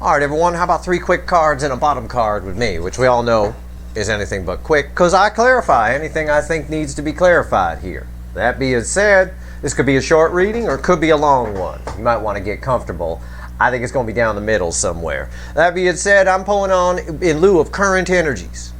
All right, everyone, how about 3 quick cards and a bottom card with me, which we all know is anything but quick, because I clarify anything I think needs to be clarified here. That being said, this could be a short reading or it could be a long one. You might want to get comfortable. I think it's going to be down the middle somewhere. That being said, I'm pulling on in lieu of current energies.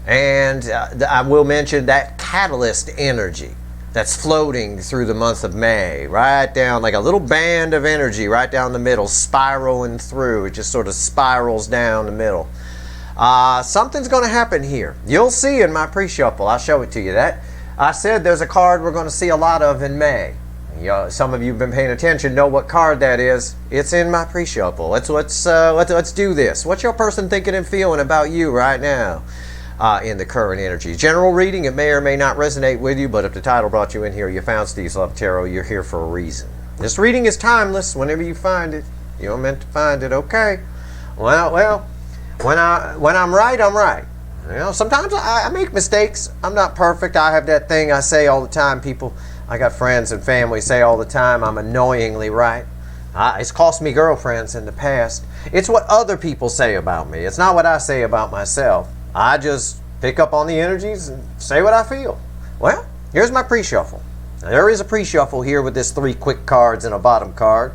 And I will mention that catalyst energy that's floating through the month of May, right down like a little band of energy right down the middle, spiraling through. It just sort of spirals down the middle. Something's going to happen here. You'll see in my pre-shuffle. I'll show it to you. That I said there's a card we're going to see a lot of in May. Some of you have been paying attention, know what card that is. It's in my pre-shuffle. Let's do this. What's your person thinking and feeling about you right now? In the current energy. General reading, it may or may not resonate with you, but if the title brought you in here, you found Steve's Love Tarot, you're here for a reason. This reading is timeless. Whenever you find it, you're meant to find it. Okay. Well, when I'm right, I'm right. Sometimes I make mistakes. I'm not perfect. I have that thing I say all the time. People, I got friends and family say all the time, I'm annoyingly right. It's cost me girlfriends in the past. It's what other people say about me. It's not what I say about myself. I just pick up on the energies and say what I feel. Well, here's my pre-shuffle. There is a pre-shuffle here with this 3 quick cards and a bottom card.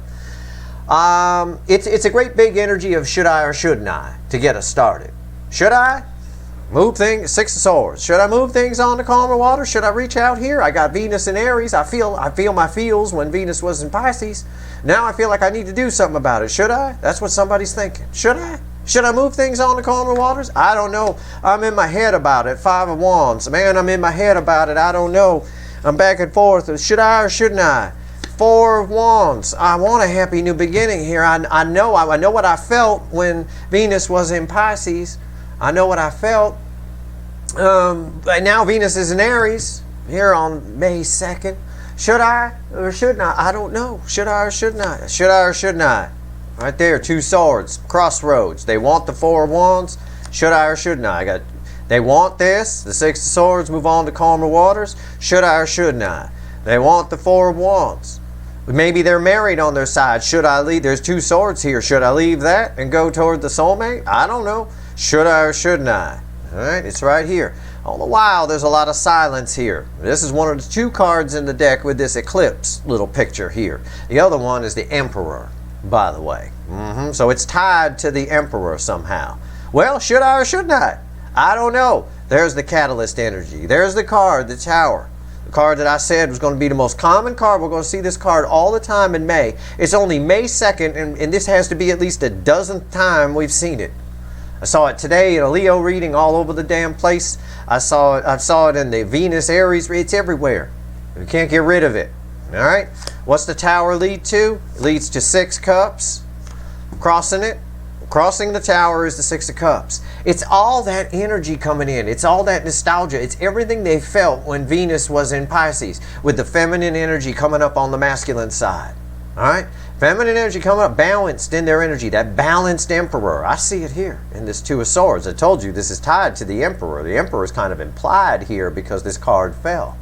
It's a great big energy of should I or shouldn't I to get us started. Should I move things? 6 of Swords. Should I move things on to calmer water? Should I reach out here? I got Venus in Aries. I feel my feels when Venus was in Pisces. Now I feel like I need to do something about it. Should I? That's what somebody's thinking. Should I? Should I move things on to calmer waters? I don't know. I'm in my head about it. 5 of Wands. Man, I'm in my head about it. I don't know. I'm back and forth. Should I or shouldn't I? 4 of Wands. I want a happy new beginning here. I know what I felt when Venus was in Pisces. I know what I felt. But now Venus is in Aries here on May 2nd. Should I or shouldn't I? I don't know. Should I or shouldn't I? Should I or shouldn't I? Right there, 2 swords, crossroads. They want the 4 of Wands. Should I or shouldn't I? They want this, the 6 of Swords, move on to calmer waters. Should I or shouldn't I? They want the 4 of Wands. Maybe they're married on their side. Should I leave? There's 2 swords here. Should I leave that and go toward the soulmate? I don't know. Should I or shouldn't I? All right, it's right here. All the while, there's a lot of silence here. This is one of the 2 cards in the deck with this eclipse little picture here. The other one is the Emperor, by the way. So it's tied to the Emperor somehow. Well, should I or shouldn't I? I don't know. There's the catalyst energy. There's the card, the Tower. The card that I said was going to be the most common card. We're going to see this card all the time in May. It's only May 2nd, and this has to be at least the 12th time we've seen it. I saw it today in a Leo reading all over the damn place. I saw it in the Venus Aries. It's everywhere. You can't get rid of it. All right? What's the Tower lead to? It leads to 6 cups. Crossing it. Crossing the Tower is the 6 of Cups. It's all that energy coming in. It's all that nostalgia. It's everything they felt when Venus was in Pisces, with the feminine energy coming up on the masculine side. All right? Feminine energy coming up, balanced in their energy. That balanced Emperor. I see it here in this 2 of Swords. I told you this is tied to the Emperor. The Emperor is kind of implied here because this card fell,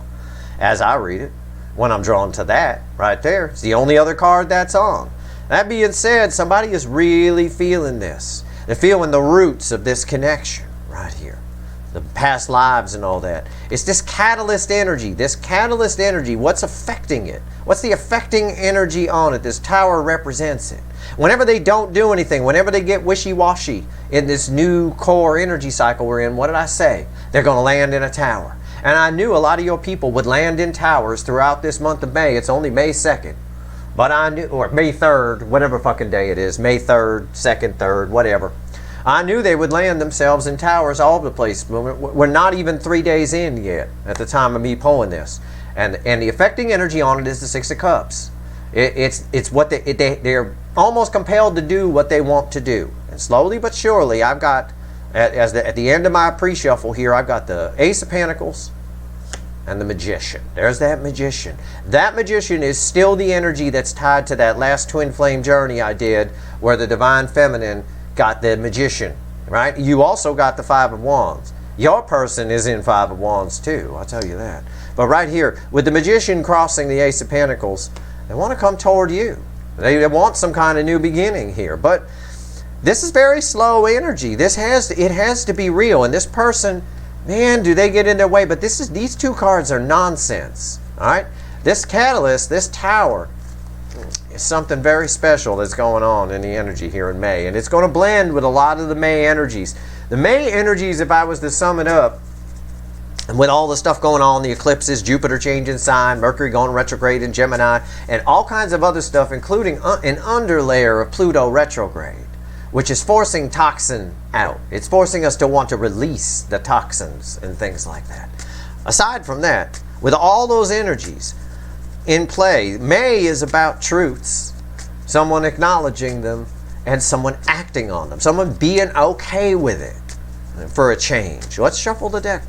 as I read it. When I'm drawn to that right there, it's the only other card that's on. That being said, somebody is really feeling this. They're feeling the roots of this connection right here. The past lives and all that. It's this catalyst energy. This catalyst energy, what's affecting it? What's the affecting energy on it? This Tower represents it. Whenever they don't do anything, whenever they get wishy-washy in this new core energy cycle we're in, what did I say? They're going to land in a tower. And I knew a lot of your people would land in towers throughout this month of May. It's only May 2nd. But I knew, or May 3rd, whatever fucking day it is, May 3rd, 2nd, 3rd, whatever. I knew they would land themselves in towers all over the place. We're not even 3 days in yet at the time of me pulling this. And the affecting energy on it is the 6 of Cups. It's what they're almost compelled to do what they want to do. And slowly but surely, I've got, at the end of my pre-shuffle here, I've got the Ace of Pentacles and the Magician. There's that Magician. That Magician is still the energy that's tied to that last twin flame journey I did, where the Divine Feminine got the Magician, right? You also got the 5 of Wands. Your person is in 5 of Wands too, I'll tell you that. But right here, with the Magician crossing the Ace of Pentacles, they want to come toward you. They want some kind of new beginning here. But This is very slow energy. It has to be real. And this person, man, do they get in their way. But these two cards are nonsense. All right? This catalyst, this tower, is something very special that's going on in the energy here in May. And it's going to blend with a lot of the May energies. The May energies, if I was to sum it up, and with all the stuff going on, the eclipses, Jupiter changing sign, Mercury going retrograde in Gemini, and all kinds of other stuff, including an underlayer of Pluto retrograde, which is forcing toxin out. It's forcing us to want to release the toxins and things like that. Aside from that, with all those energies in play, May is about truths, someone acknowledging them, and someone acting on them, someone being okay with it for a change. Let's shuffle the deck.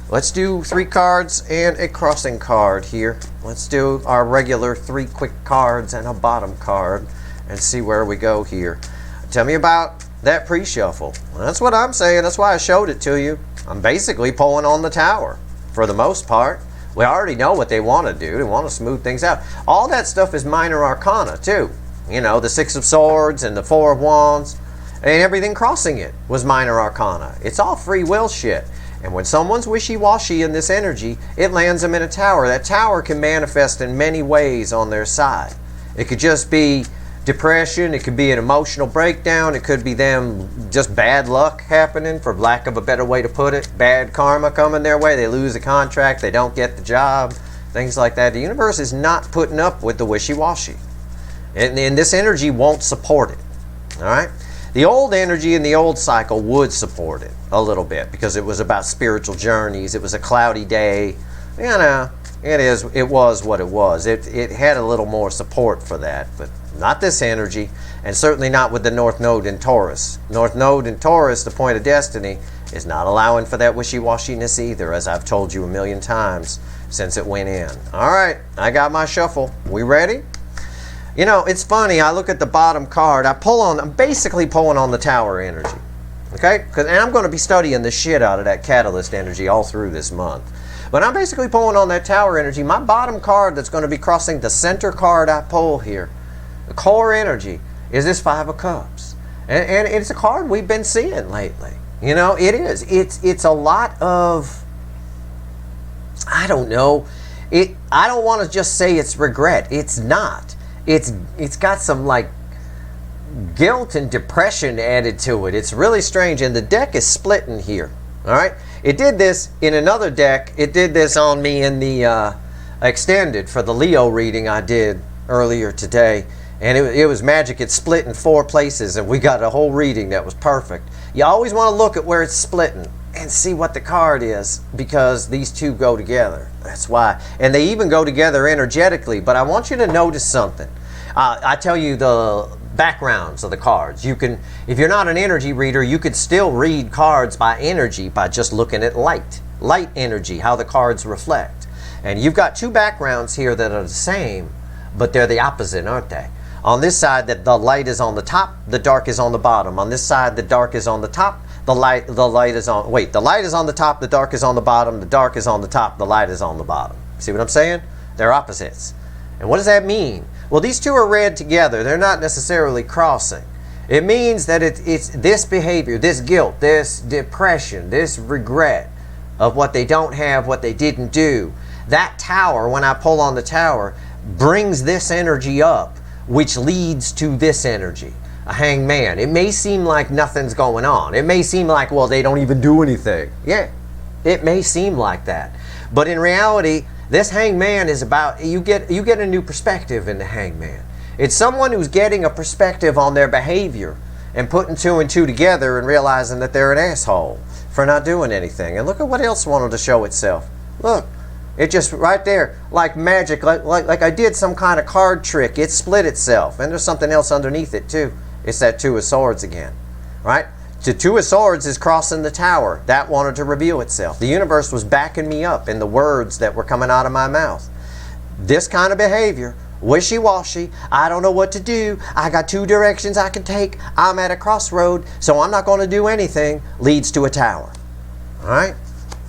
Let's do 3 cards and a crossing card here. Let's do our regular 3 quick cards and a bottom card and see where we go here. Tell me about that pre-shuffle. Well, that's what I'm saying. That's why I showed it to you. I'm basically pulling on the tower for the most part. We already know what they want to do. They want to smooth things out. All that stuff is minor arcana too. You know, the 6 of Swords and the 4 of Wands and everything crossing it was minor arcana. It's all free will shit. And when someone's wishy-washy in this energy, it lands them in a tower. That tower can manifest in many ways on their side. It could just be depression. It could be an emotional breakdown. It could be them just bad luck happening, for lack of a better way to put it. Bad karma coming their way. They lose a contract. They don't get the job. Things like that. The universe is not putting up with the wishy-washy. And this energy won't support it. All right? The old energy in the old cycle would support it a little bit because it was about spiritual journeys. It was a cloudy day. You know, it was what it was. It had a little more support for that, but not this energy, and certainly not with the North Node in Taurus. North Node in Taurus, the point of destiny, is not allowing for that wishy-washiness either, as I've told you a million times since it went in. All right, I got my shuffle. We ready? You know, it's funny. I look at the bottom card. I'm basically pulling on the tower energy. Okay? And I'm going to be studying the shit out of that catalyst energy all through this month. But I'm basically pulling on that tower energy. My bottom card that's going to be crossing the center card I pull here, the core energy, is this 5 of Cups. And it's a card we've been seeing lately. You know, it is. It's a lot of, I don't know. I don't want to just say it's regret. It's not. It's got some like guilt and depression added to it. It's really strange, and the deck is splitting here. All right, it did this in another deck. It did this on me in the extended for the Leo reading I did earlier today, and it was magic. It split in 4 places, and we got a whole reading that was perfect. You always want to look at where it's splitting and see what the card is, because these two go together. That's why. And they even go together energetically. But I want you to notice something. I tell you the backgrounds of the cards. You can, if you're not an energy reader, you could still read cards by energy by just looking at light energy, how the cards reflect. And you've got 2 backgrounds here that are the same, but they're the opposite, aren't they? On this side, the light is on the top, the dark is on the bottom. On this side, the dark is on the top, the light is on, the light is on the top, the dark is on the bottom, the dark is on the top, the light is on the bottom. See what I'm saying? They're opposites. And what does that mean? Well, these two are read together. They're not necessarily crossing. It means that it's this behavior, this guilt, this depression, this regret of what they don't have, what they didn't do. That tower, when I pull on the tower, brings this energy up, which leads to this energy. A hanged man. It may seem like nothing's going on. It may seem like, well, they don't even do anything. Yeah, it may seem like that. But in reality, this hanged man is about, you get a new perspective in the hanged man. It's someone who's getting a perspective on their behavior and putting 2 and 2 together and realizing that they're an asshole for not doing anything. And look at what else wanted to show itself. Look, it just right there, like magic, like I did some kind of card trick. It split itself. And there's something else underneath it too. It's that 2 of Swords again, right? The 2 of Swords is crossing the tower. That wanted to reveal itself. The universe was backing me up in the words that were coming out of my mouth. This kind of behavior, wishy-washy, I don't know what to do, I got 2 directions I can take, I'm at a crossroad, so I'm not going to do anything, leads to a tower. All right?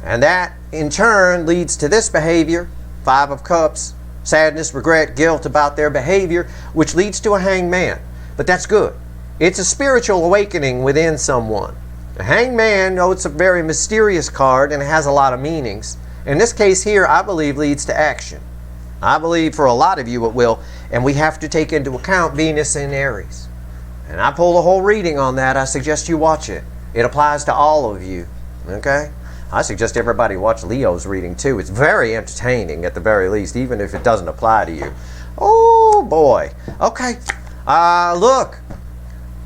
And that, in turn, leads to this behavior, 5 of Cups, sadness, regret, guilt about their behavior, which leads to a hanged man. But that's good. It's a spiritual awakening within someone. The Hangman, it's a very mysterious card and it has a lot of meanings. In this case here, I believe leads to action. I believe for a lot of you it will, and we have to take into account Venus in Aries. And I pulled a whole reading on that. I suggest you watch it. It applies to all of you, okay? I suggest everybody watch Leo's reading too. It's very entertaining at the very least, even if it doesn't apply to you. Oh boy. Okay. Look.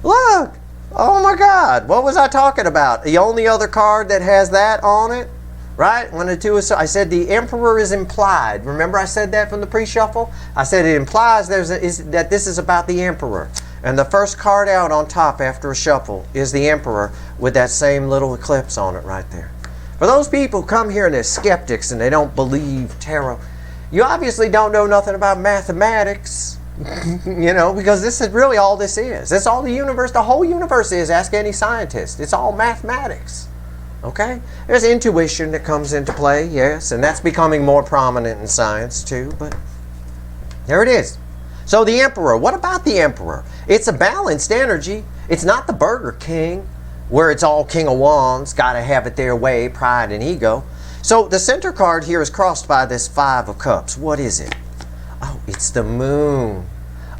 Oh my God. What was I talking about? The only other card that has that on it, right? When the two is, I said the Emperor is implied. Remember I said that from the pre-shuffle? I said it implies that this is about the Emperor. And the first card out on top after a shuffle is the Emperor with that same little eclipse on it right there. For those people who come here and they're skeptics and they don't believe tarot, you obviously don't know nothing about mathematics, you know, because this is really all this is. That's all the universe, the whole universe is. Ask any scientist. It's all mathematics, okay? There's intuition that comes into play, yes, and that's becoming more prominent in science too, but there it is. So the Emperor, what about the Emperor? It's a balanced energy. It's not the Burger King, where it's all King of Wands, gotta have it their way, pride and ego. So the center card here is crossed by this Five of Cups. What is it? Oh, it's the Moon.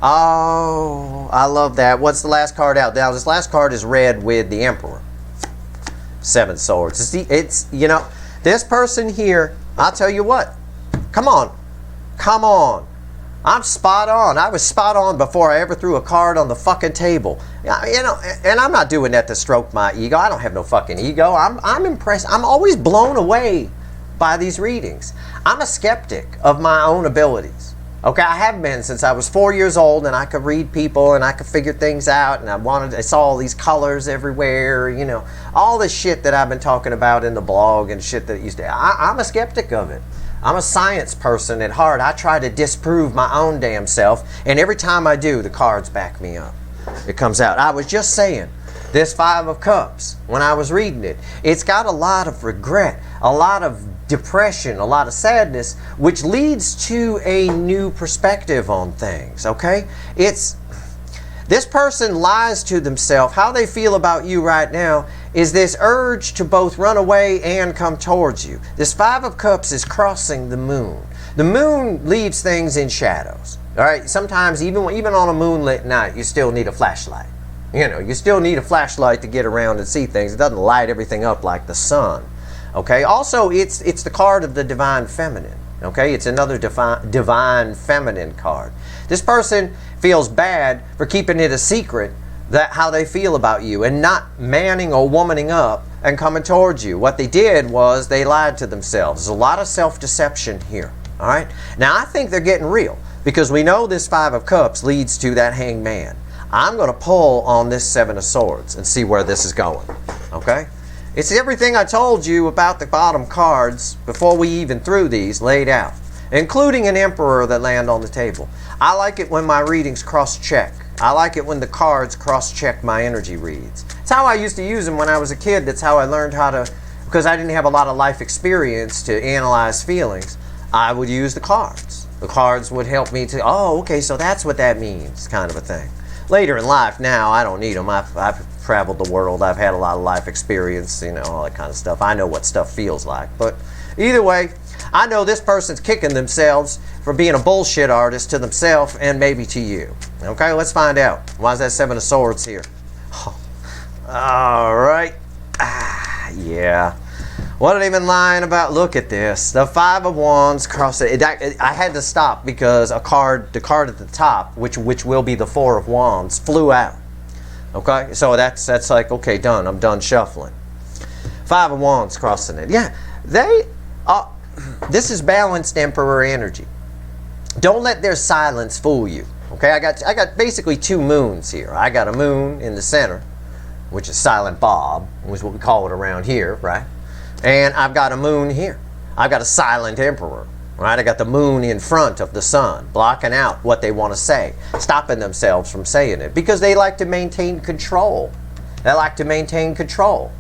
Oh, I love that. What's the last card out? Now, this last card is red with the Emperor. Seven Swords. It's you know, this person here, I'll tell you what. Come on. I'm spot on. I was spot on before I ever threw a card on the fucking table. You know, and I'm not doing that to stroke my ego. I don't have no fucking ego. I'm impressed. I'm always blown away by these readings. I'm a skeptic of my own abilities. Okay, I have been since I was 4 years old, and I could read people and I could figure things out, and I saw all these colors everywhere, you know, all this shit that I've been talking about in the blog and shit that used to. I'm a skeptic of it. I'm a science person at heart. I try to disprove my own damn self, and every time I do, the cards back me up. It comes out. I was just saying, this Five of Cups, when I was reading it, it's got a lot of regret, a lot of depression, a lot of sadness, which leads to a new perspective on things, okay? This person lies to themselves. How they feel about you right now is this urge to both run away and come towards you. This Five of Cups is crossing the Moon. The Moon leaves things in shadows. All right, sometimes even on a moonlit night, you still need a flashlight. You know, you still need a flashlight to get around and see things. It doesn't light everything up like the sun. Okay, also it's the card of the Divine Feminine. Okay, it's another divine feminine card. This person feels bad for keeping it a secret that how they feel about you and not manning or womaning up and coming towards you. What they did was they lied to themselves. There's a lot of self-deception here. All right. Now I think they're getting real because we know this Five of Cups leads to that Hangman. I'm going to pull on this Seven of Swords and see where this is going. Okay. It's everything I told you about the bottom cards before we even threw these laid out, including an Emperor that land on the table. I like it when my readings cross-check. I like it when the cards cross-check my energy reads. It's how I used to use them when I was a kid. That's how I learned how to, because I didn't have a lot of life experience to analyze feelings, I would use the cards. The cards would help me to, oh, okay, so that's what that means, kind of a thing. Later in life, now, I don't need them. I've traveled the world. I've had a lot of life experience, you know, all that kind of stuff. I know what stuff feels like. But either way, I know this person's kicking themselves for being a bullshit artist to themselves and maybe to you. Okay, let's find out. Why is that Seven of Swords here? Oh, all right. Yeah. What are they even lying about? Look at this. The Five of Wands cross it. I had to stop because the card at the top, which will be the Four of Wands, flew out. Okay, so that's like, okay, done. I'm done shuffling. Five of Wands crossing it. Yeah, this is balanced Emperor energy. Don't let their silence fool you. Okay, I got basically two moons here. I got a moon in the center, which is Silent Bob, was what we call it around here, right? And I've got a moon here. I've got a silent Emperor, right? I got the moon in front of the sun, blocking out what they want to say, stopping themselves from saying it, because they like to maintain control. They like to maintain control.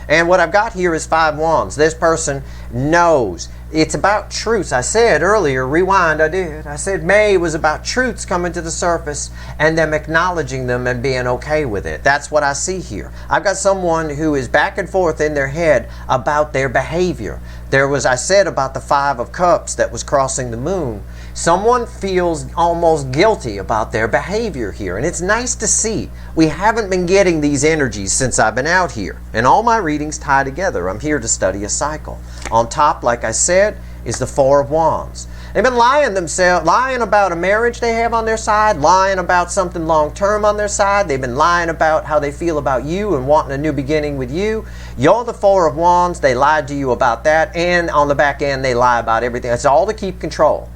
And what I've got here is Five Wands. This person knows It's about truths. I said earlier, rewind, I did. I said May was about truths coming to the surface and them acknowledging them and being okay with it. That's what I see here. I've got someone who is back and forth in their head about their behavior. There was, I said about the Five of Cups that was crossing the moon. Someone feels almost guilty about their behavior here, and it's nice to see. We haven't been getting these energies since I've been out here, and all my readings tie together. I'm here to study a cycle. On top, like I said, is the Four of Wands. They've been lying about a marriage they have on their side, lying about something long-term on their side. They've been lying about how they feel about you and wanting a new beginning with you. You're the Four of Wands. They lied to you about that, and on the back end, they lie about everything. It's all to keep control.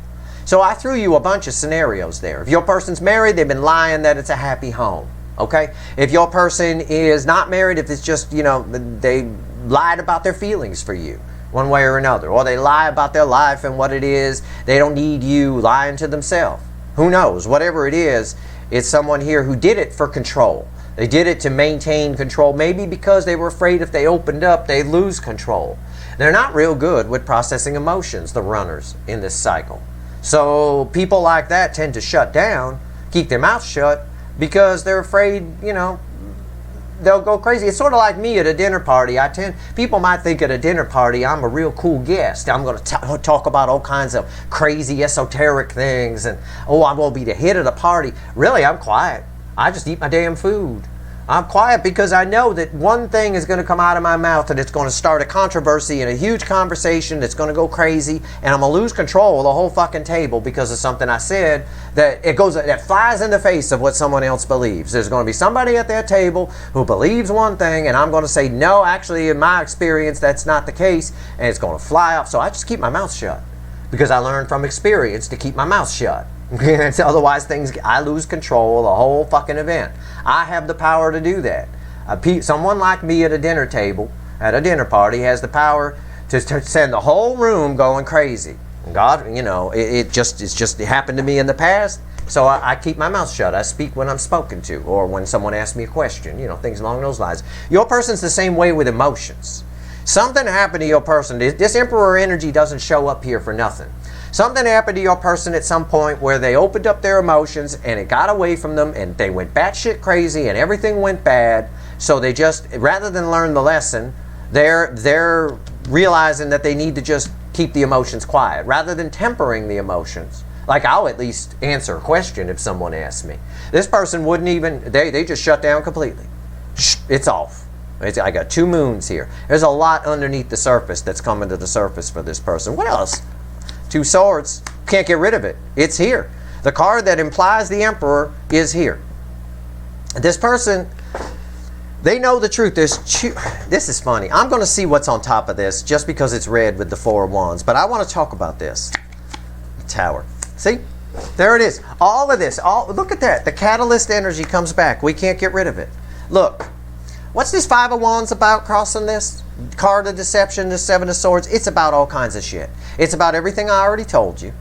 So I threw you a bunch of scenarios there. If your person's married, they've been lying that it's a happy home. Okay? If your person is not married, if it's just, they lied about their feelings for you, one way or another. Or they lie about their life and what it is. They don't need you, lying to themselves. Who knows? Whatever it is, it's someone here who did it for control. They did it to maintain control, maybe because they were afraid if they opened up, they'd lose control. They're not real good with processing emotions, the runners in this cycle. So people like that tend to shut down, keep their mouth shut, because they're afraid, they'll go crazy. It's sort of like me at a dinner party. People might think at a dinner party I'm a real cool guest. I'm going to talk about all kinds of crazy esoteric things, and I'm going to be the hit of the party. Really, I'm quiet. I just eat my damn food. I'm quiet because I know that one thing is going to come out of my mouth and it's going to start a controversy and a huge conversation that's going to go crazy, and I'm going to lose control of the whole fucking table because of something I said that flies in the face of what someone else believes. There's going to be somebody at that table who believes one thing, and I'm going to say, no, actually, in my experience, that's not the case, and it's going to fly off. So I just keep my mouth shut because I learned from experience to keep my mouth shut. Otherwise, I lose control of the whole fucking event. I have the power to do that. Someone like me at a dinner table, at a dinner party, has the power to send the whole room going crazy. God, it happened to me in the past, so I keep my mouth shut. I speak when I'm spoken to, or when someone asks me a question, things along those lines. Your person's the same way with emotions. Something happened to your person. This Emperor energy doesn't show up here for nothing. Something happened to your person at some point where they opened up their emotions and it got away from them and they went batshit crazy and everything went bad. So they just, rather than learn the lesson, they're realizing that they need to just keep the emotions quiet rather than tempering the emotions. Like, I'll at least answer a question if someone asks me. This person wouldn't even, they just shut down completely. It's off. I got two moons here. There's a lot underneath the surface that's coming to the surface for this person. What else? Two swords. Can't get rid of it. It's here. The card that implies the Emperor is here. This person, they know the truth. This is funny. I'm going to see what's on top of this just because it's red with the Four of Wands. But I want to talk about this. The Tower. See? There it is. All of this. Look at that. The catalyst energy comes back. We can't get rid of it. Look. What's this Five of Wands about crossing this? Card of Deception, the Seven of Swords. It's about all kinds of shit. It's about everything I already told you.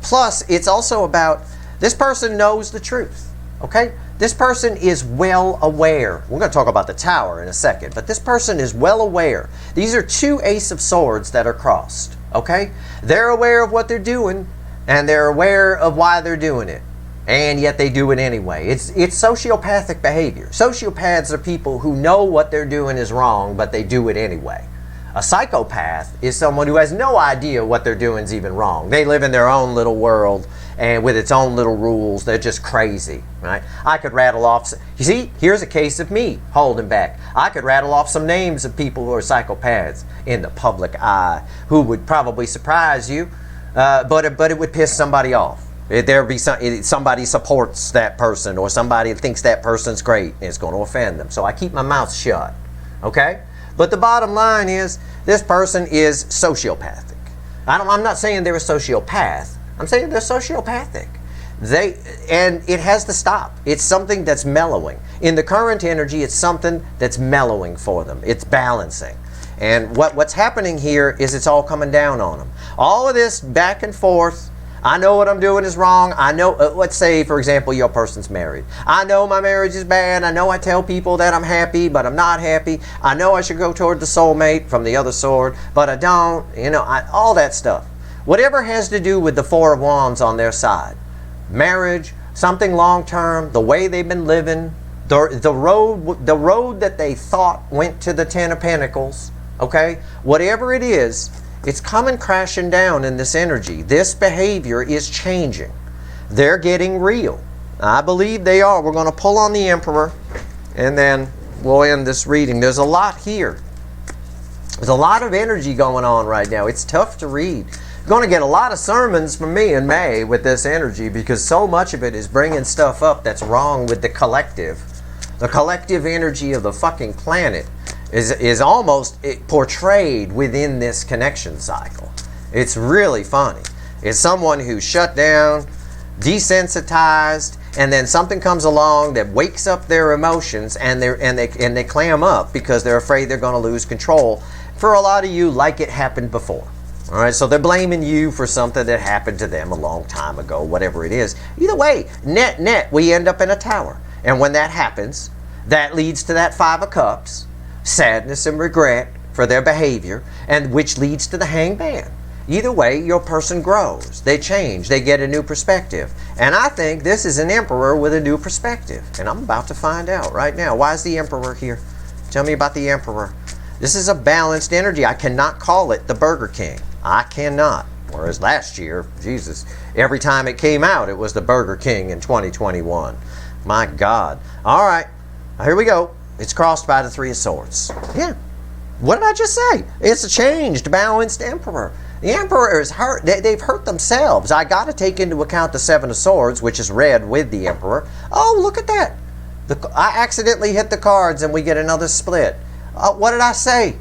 Plus, it's also about this person knows the truth. Okay? This person is well aware. We're going to talk about the Tower in a second, but this person is well aware. These are two Ace of Swords that are crossed. Okay? They're aware of what they're doing, and they're aware of why they're doing it. And yet they do it anyway. It's sociopathic behavior. Sociopaths are people who know what they're doing is wrong, but they do it anyway. A psychopath is someone who has no idea what they're doing is even wrong. They live in their own little world and with its own little rules. They're just crazy, right? I could rattle off, you see, here's a case of me holding back. I could rattle off some names of people who are psychopaths in the public eye who would probably surprise you, but it would piss somebody off. There be somebody supports that person, or somebody thinks that person's great, and it's going to offend them. So I keep my mouth shut. Okay? But the bottom line is, this person is sociopathic. I'm not saying they're a sociopath. I'm saying they're sociopathic. And it has to stop. It's something that's mellowing. In the current energy, it's something that's mellowing for them. It's balancing. And what's happening here is it's all coming down on them. All of this back and forth, I know what I'm doing is wrong. I know, let's say, for example, your person's married. I know my marriage is bad. I know I tell people that I'm happy, but I'm not happy. I know I should go toward the soulmate from the other sword, but I don't. You know, all that stuff. Whatever has to do with the Four of Wands on their side. Marriage, something long-term, the way they've been living, the road that they thought went to the Ten of Pentacles, okay? Whatever it is, it's coming crashing down in this energy. This behavior is changing. They're getting real. I believe they are. We're going to pull on the Emperor, and then we'll end this reading. There's a lot here. There's a lot of energy going on right now. It's tough to read. You're going to get a lot of sermons from me in May with this energy, because so much of it is bringing stuff up that's wrong with the collective. The collective energy of the fucking planet is almost portrayed within this connection cycle. It's really funny. It's someone who's shut down, desensitized, and then something comes along that wakes up their emotions, and they clam up because they're afraid they're going to lose control. For a lot of you, like it happened before. All right, so they're blaming you for something that happened to them a long time ago, whatever it is. Either way, net, we end up in a tower. And when that happens, that leads to that Five of Cups, sadness and regret for their behavior, and which leads to the Hangman. Either way, your person grows. They change. They get a new perspective. And I think this is an Emperor with a new perspective. And I'm about to find out right now. Why is the Emperor here? Tell me about the Emperor. This is a balanced energy. I cannot call it the Burger King. I cannot. Whereas last year, Jesus, every time it came out, it was the Burger King in 2021. My God. All right. Here we go. It's crossed by the Three of Swords. Yeah. What did I just say? It's a changed, balanced Emperor. The Emperor is hurt. They've hurt themselves. I got to take into account the Seven of Swords, which is red with the Emperor. Oh, look at that. I accidentally hit the cards and we get another split. What did I say?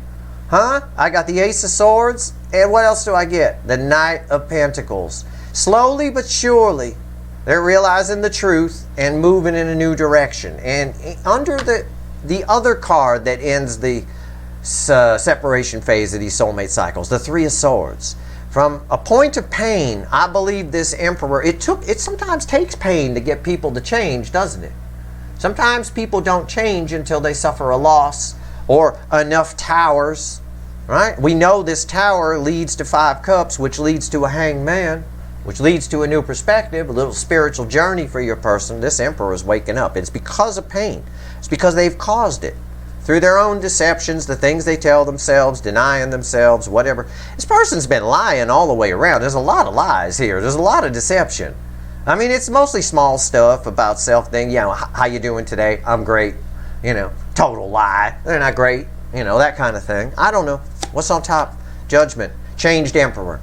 Huh? I got the Ace of Swords. And what else do I get? The Knight of Pentacles. Slowly but surely, they're realizing the truth and moving in a new direction. And under the other card that ends the separation phase of these soulmate cycles, the Three of Swords. From a point of pain, I believe this Emperor, it sometimes takes pain to get people to change, doesn't it? Sometimes people don't change until they suffer a loss or enough towers, right? We know this tower leads to Five Cups, which leads to a Hangman, which leads to a new perspective, a little spiritual journey for your person. This Emperor is waking up. It's because of pain. It's because they've caused it through their own deceptions, the things they tell themselves, denying themselves, whatever. This person's been lying all the way around. There's a lot of lies here. There's a lot of deception. I mean, it's mostly small stuff about self thing. You know, how you doing today? I'm great. You know, total lie. They're not great. You know, that kind of thing. I don't know. What's on top? Judgment. Changed Emperor.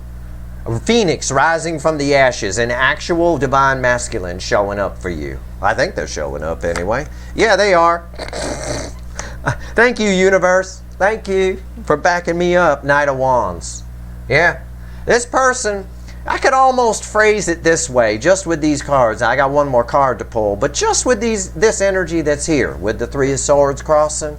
A phoenix rising from the ashes. An actual divine masculine showing up for you. I think they're showing up anyway. Yeah, they are. Thank you, universe. Thank you for backing me up, Knight of Wands. Yeah. This person, I could almost phrase it this way, just with these cards. I got one more card to pull, but just with this energy that's here, with the Three of Swords crossing,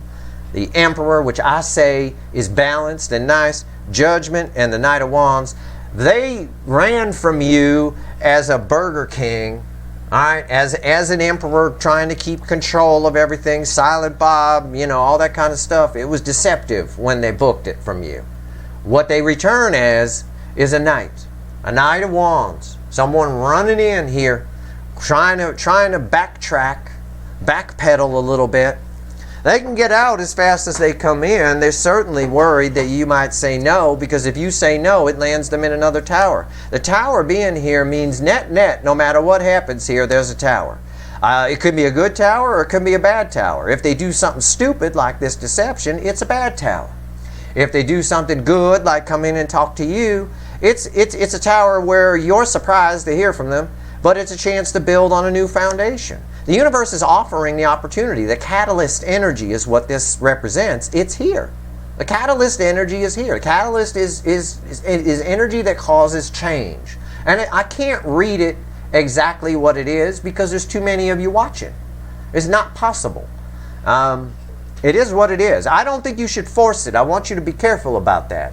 the Emperor, which I say is balanced and nice, Judgment, and the Knight of Wands, they ran from you as a Burger King, all right, as an Emperor trying to keep control of everything, Silent Bob, you know, all that kind of stuff. It was deceptive when they booked it from you. What they return as is a Knight of Wands, someone running in here, trying to backtrack, backpedal a little bit. They can get out as fast as they come in. They're certainly worried that you might say no, because if you say no, it lands them in another tower. The tower being here means net, no matter what happens here, there's a tower. It could be a good tower or it could be a bad tower. If they do something stupid like this deception, it's a bad tower. If they do something good, like come in and talk to you, it's a tower where you're surprised to hear from them, but it's a chance to build on a new foundation. The universe is offering the opportunity. The catalyst energy is what this represents. It's here. The catalyst energy is here. The catalyst is energy that causes change. And I can't read it exactly what it is because there's too many of you watching. It's not possible. It is what it is. I don't think you should force it. I want you to be careful about that.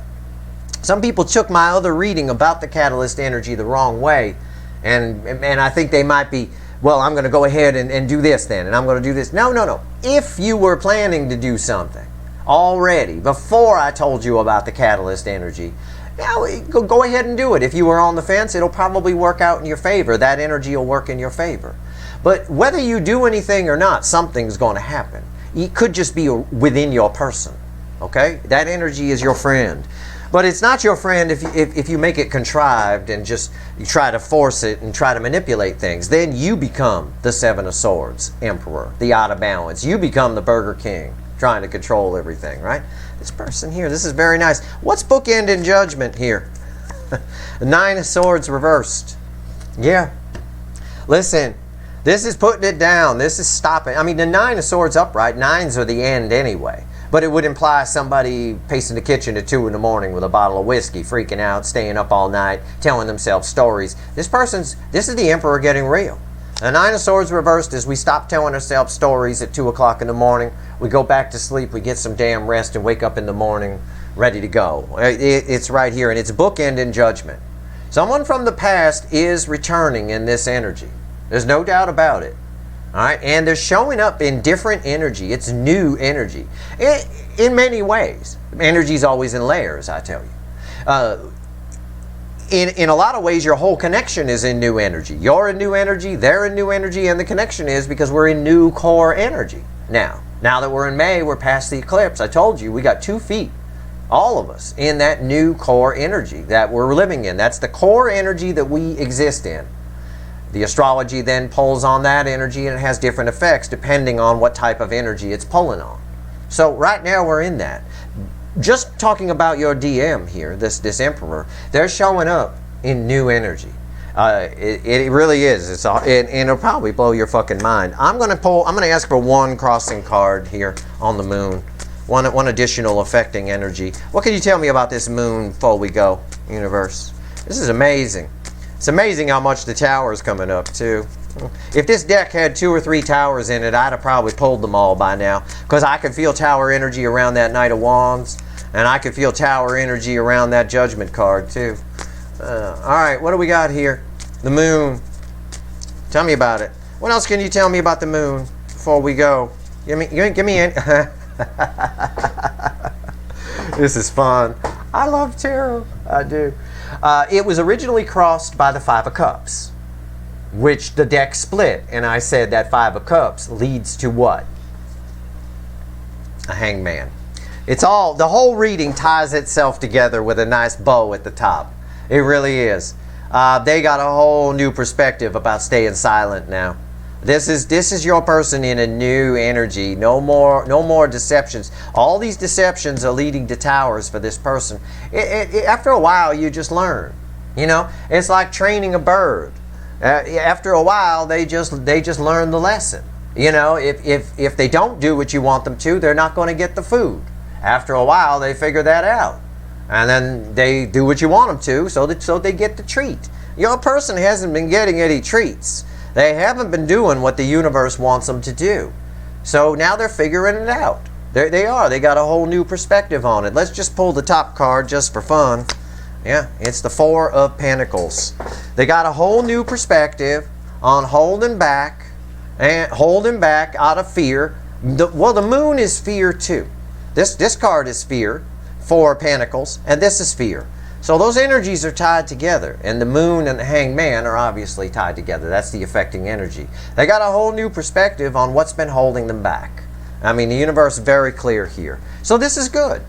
Some people took my other reading about the catalyst energy the wrong way, and I think they might be, well, I'm going to go ahead and do this then, and I'm going to do this. No, no, no. If you were planning to do something already, before I told you about the catalyst energy, go ahead and do it. If you were on the fence, it'll probably work out in your favor. That energy will work in your favor. But whether you do anything or not, something's going to happen. It could just be within your person. Okay? That energy is your friend. But it's not your friend if you make it contrived and just you try to force it and try to manipulate things. Then you become the Seven of Swords Emperor, the out of balance. You become the Burger King, trying to control everything, right? This person here, this is very nice. What's bookend in Judgment here? The Nine of Swords reversed. Yeah. Listen, this is putting it down. This is stopping. I mean, the Nine of Swords upright, nines are the end anyway. But it would imply somebody pacing the kitchen at 2 in the morning with a bottle of whiskey, freaking out, staying up all night, telling themselves stories. This is the Emperor getting real. The Nine of Swords reversed is we stop telling ourselves stories at 2 o'clock in the morning. We go back to sleep, we get some damn rest, and wake up in the morning ready to go. It's right here, and it's bookend in Judgment. Someone from the past is returning in this energy. There's no doubt about it. All right, and they're showing up in different energy. It's new energy. In many ways. Energy's always in layers, I tell you. In a lot of ways, your whole connection is in new energy. You're in new energy, they're in new energy, and the connection is because we're in new core energy. Now that we're in May, we're past the eclipse. I told you, we got 2 feet, all of us, in that new core energy that we're living in. That's the core energy that we exist in. The astrology then pulls on that energy, and it has different effects depending on what type of energy it's pulling on. So right now we're in that. Just talking about your DM here, this Emperor, they're showing up in new energy. It really is. And it'll probably blow your fucking mind. I'm going to ask for one crossing card here on the moon. One additional affecting energy. What can you tell me about this moon before we go, universe? This is amazing. It's amazing how much the tower is coming up, too. If this deck had 2 or 3 towers in it, I'd have probably pulled them all by now. Because I could feel tower energy around that Knight of Wands. And I could feel tower energy around that Judgment card, too. Alright, what do we got here? The moon. Tell me about it. What else can you tell me about the moon before we go? Give me in. This is fun. I love tarot. I do. It was originally crossed by the Five of Cups, which the deck split, and I said that Five of Cups leads to what? A hangman. It's all, the whole reading ties itself together with a nice bow at the top. It really is. They got a whole new perspective about staying silent now. This is your person in a new energy. No more deceptions. All these deceptions are leading to towers for this person. After a while, you just learn. You know, it's like training a bird. After a while, they just learn the lesson. You know, if they don't do what you want them to, they're not going to get the food. After a while, they figure that out, and then they do what you want them to, so they get the treat. Your person hasn't been getting any treats. They haven't been doing what the universe wants them to do. So now they're figuring it out. They are. They got a whole new perspective on it. Let's just pull the top card just for fun. Yeah, it's the Four of Pentacles. They got a whole new perspective on holding back out of fear. The moon is fear too. This card is fear, Four of Pentacles, and this is fear. So those energies are tied together, and the moon and the hangman are obviously tied together. That's the affecting energy. They got a whole new perspective on what's been holding them back. I mean, the universe is very clear here. So this is good.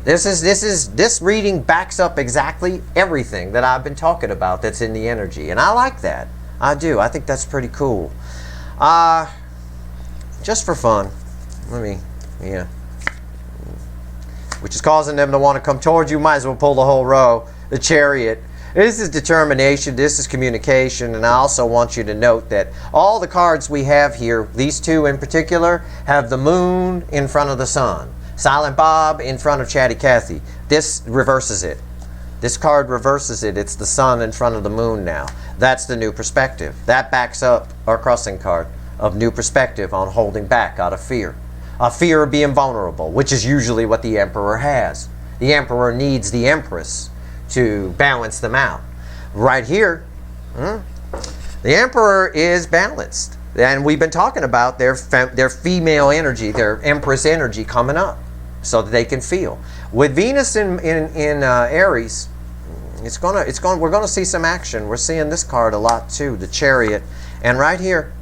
This reading backs up exactly everything that I've been talking about that's in the energy, and I like that. I do. I think that's pretty cool. Just for fun, which is causing them to want to come towards you. Might as well pull the whole row. The Chariot. This is determination. This is communication. And I also want you to note that all the cards we have here, these two in particular, have the moon in front of the sun. Silent Bob in front of Chatty Cathy. This reverses it. This card reverses it. It's the sun in front of the moon now. That's the new perspective. That backs up our crossing card of new perspective on holding back out of fear. A fear of being vulnerable, which is usually what the Emperor has. The Emperor needs the Empress to balance them out. Right here, the Emperor is balanced. And we've been talking about their female energy, their Empress energy coming up so that they can feel. With Venus in Aries, we're gonna see some action. We're seeing this card a lot too, the Chariot. And right here,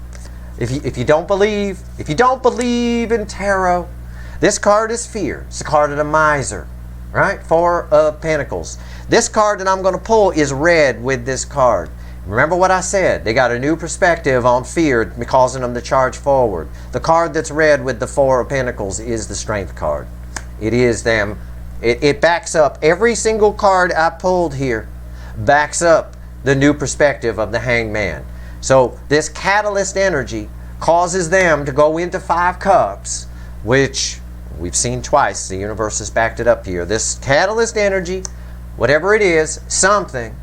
if you don't believe in tarot, this card is fear. It's the card of the miser, right? Four of Pentacles. This card that I'm going to pull is red with this card. Remember what I said. They got a new perspective on fear, causing them to charge forward. The card that's red with the Four of Pentacles is the Strength card. It is them. It backs up every single card I pulled here, backs up the new perspective of the Hanged Man. So this catalyst energy causes them to go into Five Cups, which we've seen twice. The universe has backed it up here. This catalyst energy, whatever it is, something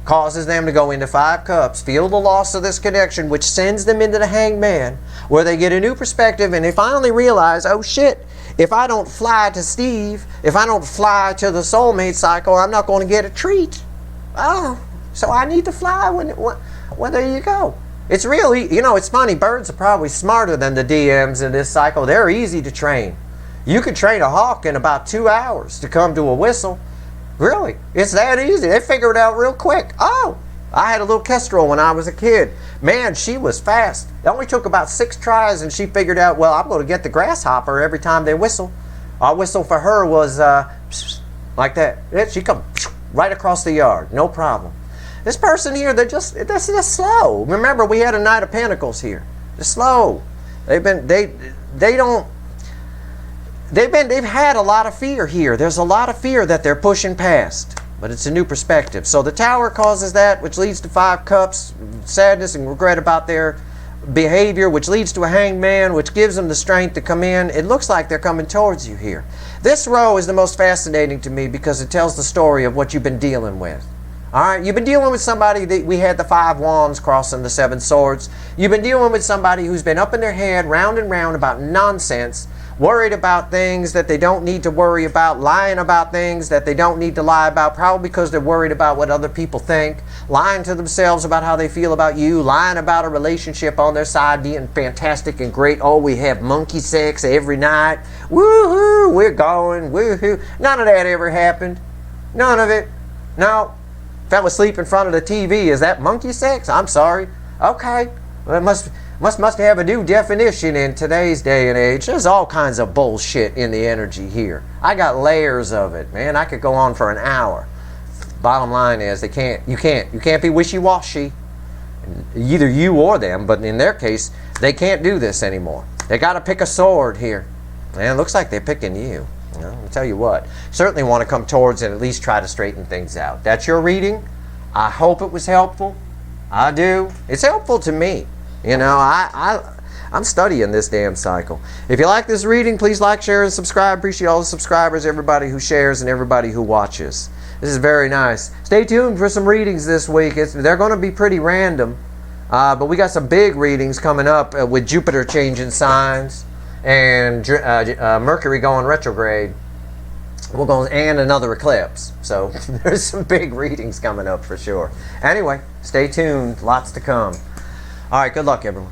causes them to go into Five Cups, feel the loss of this connection, which sends them into the Hanged Man, where they get a new perspective, and they finally realize, oh shit, if I don't fly to Steve, if I don't fly to the soulmate cycle, I'm not going to get a treat. Oh, so I need to fly well, there you go. It's really, it's funny, birds are probably smarter than the DMs in this cycle. They're easy to train. You could train a hawk in about 2 hours to come to a whistle. Really, it's that easy. They figure it out real quick. Oh, I had a little kestrel when I was a kid. Man, she was fast. It only took about 6 tries and she figured out, well, I'm going to get the grasshopper every time they whistle. Our whistle for her was like that. She come right across the yard, no problem. This person here, they're just slow. Remember, we had a Knight of Pentacles here. They're slow. They've had a lot of fear here. There's a lot of fear that they're pushing past, but it's a new perspective. So the Tower causes that, which leads to Five Cups, sadness and regret about their behavior, which leads to a Hanged Man, which gives them the strength to come in. It looks like they're coming towards you here. This row is the most fascinating to me because it tells the story of what you've been dealing with. All right, you've been dealing with somebody that we had the 5 wands crossing the 7 swords. You've been dealing with somebody who's been up in their head, round and round about nonsense, worried about things that they don't need to worry about, lying about things that they don't need to lie about, probably because they're worried about what other people think, lying to themselves about how they feel about you, lying about a relationship on their side being fantastic and great. Oh, we have monkey sex every night. Woohoo, we're going, woohoo. None of that ever happened. None of it. No. Fell asleep in front of the TV. Is that monkey sex? I'm sorry. Okay. Well, it must have a new definition in today's day and age. There's all kinds of bullshit in the energy here. I got layers of it, man. I could go on for an hour. Bottom line is you can't be wishy-washy. Either you or them, but in their case, they can't do this anymore. They got to pick a sword here. Man, it looks like they're picking you. I'll tell you what, certainly want to come towards and at least try to straighten things out. That's your reading. I hope it was helpful. I do. It's helpful to me. I'm studying this damn cycle. If you like this reading, please like, share, and subscribe. Appreciate all the subscribers, everybody who shares, and everybody who watches. This is very nice. Stay tuned for some readings this week. They're going to be pretty random, but we got some big readings coming up with Jupiter changing signs and Mercury going retrograde. And another eclipse. So there's some big readings coming up for sure. Anyway, stay tuned. Lots to come. All right, good luck, everyone.